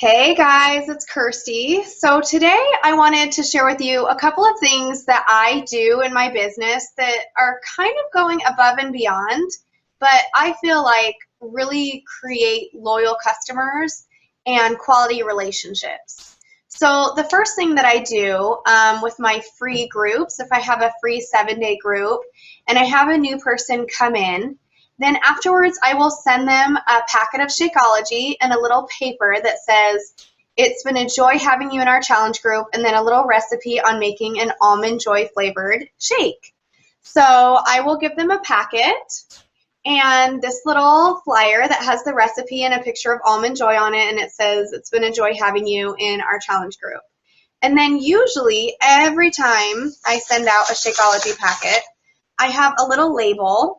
Hey guys, it's Kirsty. So today I wanted to share with you a couple of things that I do in my business that are kind of going above and beyond, but I feel like really create loyal customers and quality relationships. So the first thing that I do with my free groups, if I have a free 7-day group and I have a new person come in, then afterwards, I will send them a packet of Shakeology and a little paper that says, "It's been a joy having you in our challenge group," and then a little recipe on making an almond joy flavored shake. So I will give them a packet and this little flyer that has the recipe and a picture of almond joy on it, and it says, "It's been a joy having you in our challenge group." And then usually every time I send out a Shakeology packet, I have a little label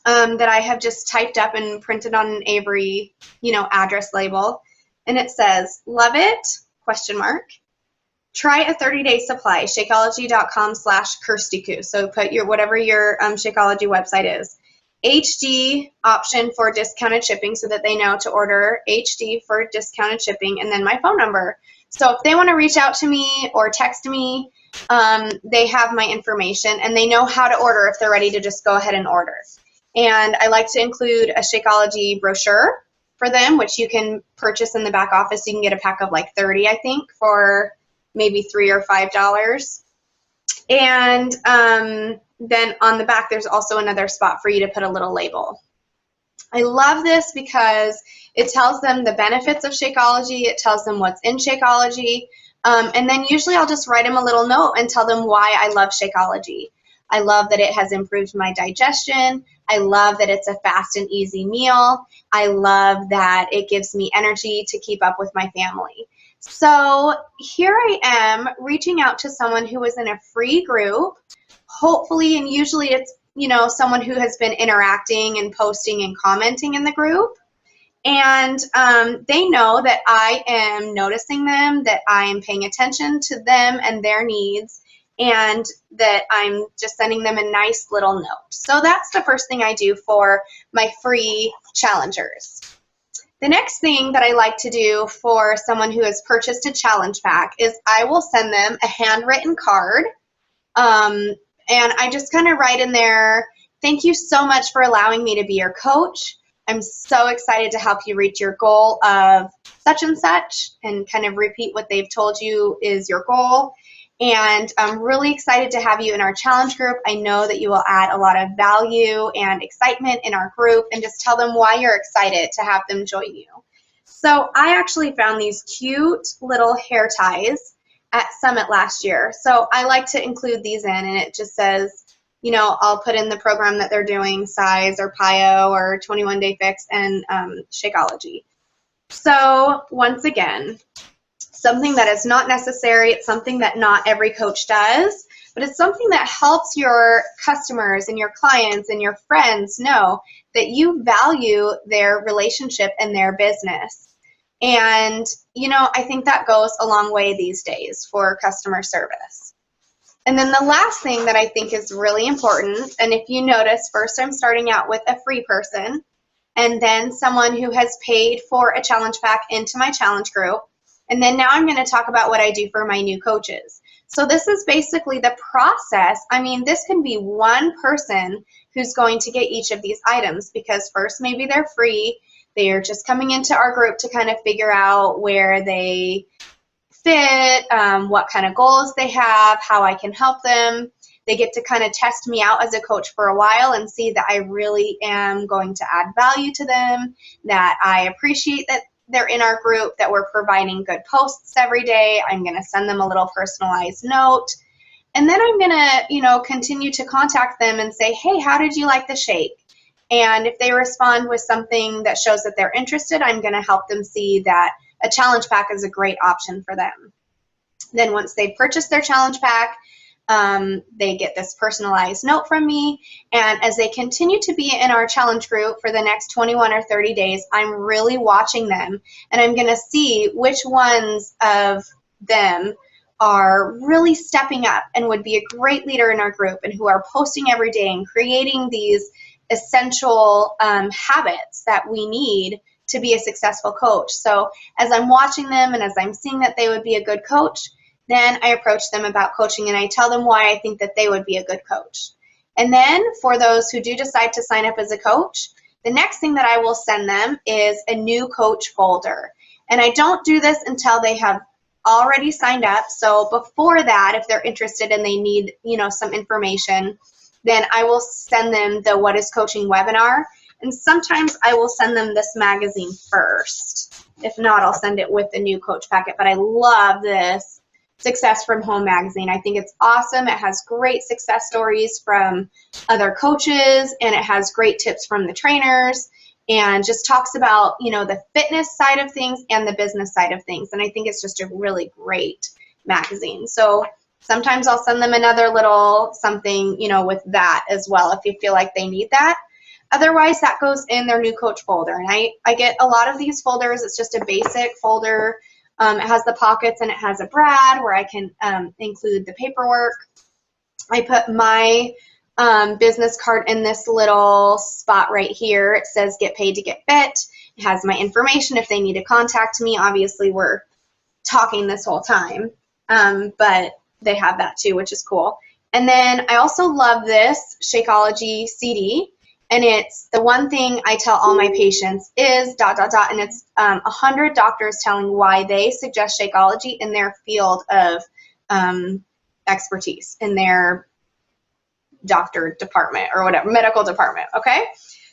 that I have just typed up and printed on an Avery, address label. And it says, "Love it, question mark. Try a 30-day supply, Shakeology.com/KirstyKoo." So put whatever your Shakeology website is. HD option for discounted shipping so that they know to order HD for discounted shipping, and then my phone number. So if they want to reach out to me or text me, they have my information and they know how to order if they're ready to just go ahead and order. And I like to include a Shakeology brochure for them, which you can purchase in the back office. You can get a pack of like 30, I think, for maybe $3 or $5. And then on the back, there's also another spot for you to put a little label. I love this because it tells them the benefits of Shakeology. It tells them what's in Shakeology. And then usually I'll just write them a little note and tell them why I love Shakeology. I love that it has improved my digestion. I love that it's a fast and easy meal. I love that it gives me energy to keep up with my family. So here I am reaching out to someone who is in a free group, hopefully, and usually it's, someone who has been interacting and posting and commenting in the group. And they know that I am noticing them, that I am paying attention to them and their needs, and that I'm just sending them a nice little note. So that's the first thing I do for my free challengers. The next thing that I like to do for someone who has purchased a challenge pack is I will send them a handwritten card. And I just kind of write in there, "Thank you so much for allowing me to be your coach. I'm so excited to help you reach your goal of such and such," and kind of repeat what they've told you is your goal. "And I'm really excited to have you in our challenge group. I know that you will add a lot of value and excitement in our group," and just tell them why you're excited to have them join you. So I actually found these cute little hair ties at Summit last year. So I like to include these in, and it just says, I'll put in the program that they're doing, size or PIO or 21-day fix and Shakeology. So once again, something that is not necessary. It's something that not every coach does, but it's something that helps your customers and your clients and your friends know that you value their relationship and their business. And, I think that goes a long way these days for customer service. And then the last thing that I think is really important, and if you notice, first I'm starting out with a free person, and then someone who has paid for a challenge pack into my challenge group. And then now I'm going to talk about what I do for my new coaches. So this is basically the process. I mean, this can be one person who's going to get each of these items, because first maybe they're free. They're just coming into our group to kind of figure out where they fit, what kind of goals they have, how I can help them. They get to kind of test me out as a coach for a while and see that I really am going to add value to them, that I appreciate that they're in our group, that we're providing good posts every day. I'm going to send them a little personalized note. And then I'm going to, continue to contact them and say, "Hey, how did you like the shake?" And if they respond with something that shows that they're interested, I'm going to help them see that a challenge pack is a great option for them. Then once they've purchased their challenge pack, they get this personalized note from me, and as they continue to be in our challenge group for the next 21 or 30 days, I'm really watching them, and I'm going to see which ones of them are really stepping up and would be a great leader in our group, and who are posting every day and creating these essential habits that we need to be a successful coach. So as I'm watching them and as I'm seeing that they would be a good coach, then I approach them about coaching and I tell them why I think that they would be a good coach. And then for those who do decide to sign up as a coach, the next thing that I will send them is a new coach folder. And I don't do this until they have already signed up. So before that, if they're interested and they need, some information, then I will send them the What is Coaching webinar. And sometimes I will send them this magazine first. If not, I'll send it with the new coach packet. But I love this Success from Home magazine. I think it's awesome. It has great success stories from other coaches, and it has great tips from the trainers, and just talks about, the fitness side of things and the business side of things. And I think it's just a really great magazine. So sometimes I'll send them another little something, with that as well if you feel like they need that. Otherwise, that goes in their new coach folder. And I get a lot of these folders. It's just a basic folder. It has the pockets and it has a brad where I can include the paperwork. I put my business card in this little spot right here. It says Get Paid to Get Fit. It has my information if they need to contact me. Obviously, we're talking this whole time, but they have that too, which is cool. And then I also love this Shakeology CD. And it's the one thing I tell all my patients is ... and it's 100 doctors telling why they suggest Shakeology in their field of expertise, in their doctor department or whatever, medical department, okay?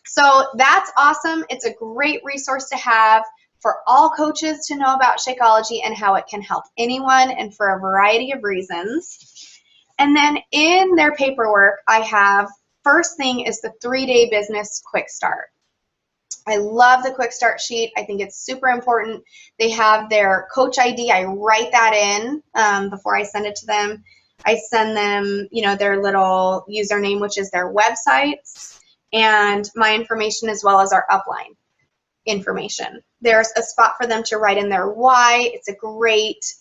So that's awesome. It's a great resource to have for all coaches to know about Shakeology and how it can help anyone, and for a variety of reasons. And then in their paperwork, I have, first thing is the 3-day business quick start. I love the quick start sheet. I think it's super important. They have their coach ID. I write that in before I send it to them. I send them, their little username, which is their websites, and my information, as well as our upline information. There's a spot for them to write in their why. It's a great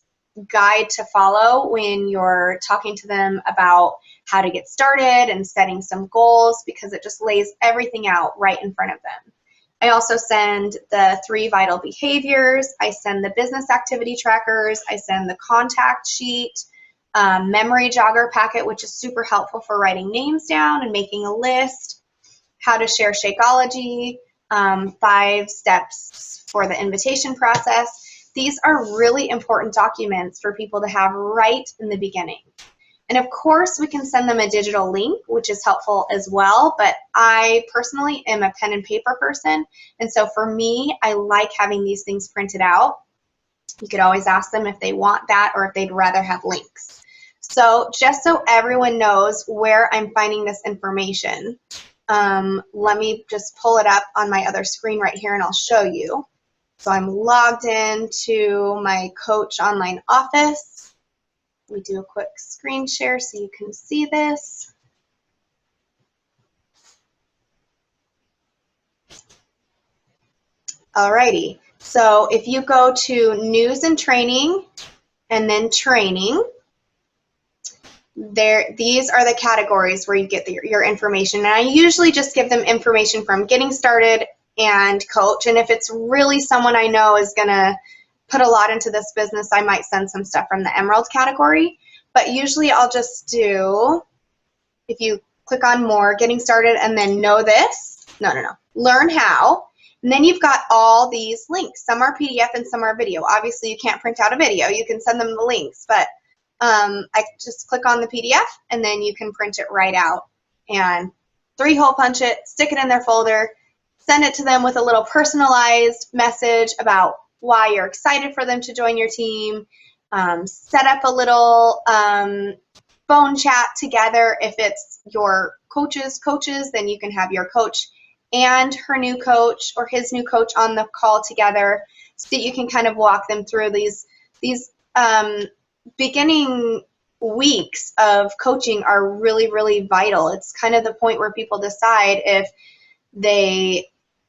guide to follow when you're talking to them about how to get started and setting some goals, because it just lays everything out right in front of them. I also send the 3 vital behaviors. I send the business activity trackers. I send the contact sheet, memory jogger packet, which is super helpful for writing names down and making a list, how to share Shakeology, 5 steps for the invitation process. These are really important documents for people to have right in the beginning. And of course, we can send them a digital link, which is helpful as well, but I personally am a pen and paper person, and so for me, I like having these things printed out. You could always ask them if they want that or if they'd rather have links. So just so everyone knows where I'm finding this information, let me just pull it up on my other screen right here and I'll show you. So I'm logged into my Coach Online Office. Let me do a quick screen share so you can see this. Alrighty, so if you go to News and Training and then Training, these are the categories where you get your information. And I usually just give them information from getting started and coach. And if it's really someone I know is going to put a lot into this business, I might send some stuff from the Emerald category. But usually I'll just do, if you click on More, Getting Started, and then Know This. No. Learn How. And then you've got all these links. Some are PDF and some are video. Obviously, you can't print out a video. You can send them the links, but I just click on the PDF and then you can print it right out and 3-hole punch it, stick it in their folder, send it to them with a little personalized message about why you're excited for them to join your team, set up a little phone chat together. If it's your coaches, then you can have your coach and her new coach or his new coach on the call together so that you can kind of walk them through these beginning weeks of coaching are really, really vital. It's kind of the point where people decide if they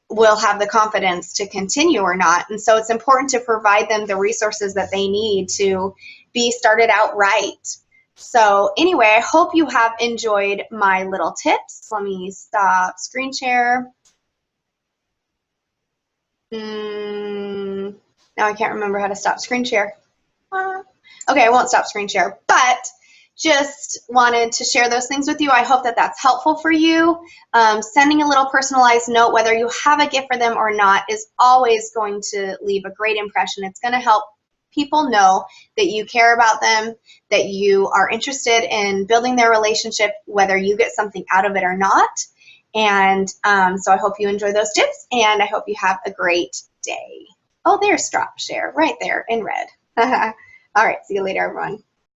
will have the confidence to continue or not. And so it's important to provide them the resources that they need to be started out right. So anyway, I hope you have enjoyed my little tips. Let me stop screen share. Now I can't remember how to stop screen share. Okay, I won't stop screen share, but just wanted to share those things with you. I hope that that's helpful for you. Sending a little personalized note, whether you have a gift for them or not, is always going to leave a great impression. It's going to help people know that you care about them, that you are interested in building their relationship, whether you get something out of it or not. And so I hope you enjoy those tips, and I hope you have a great day. Oh, there's Stop Share right there in red. All right, see you later, everyone.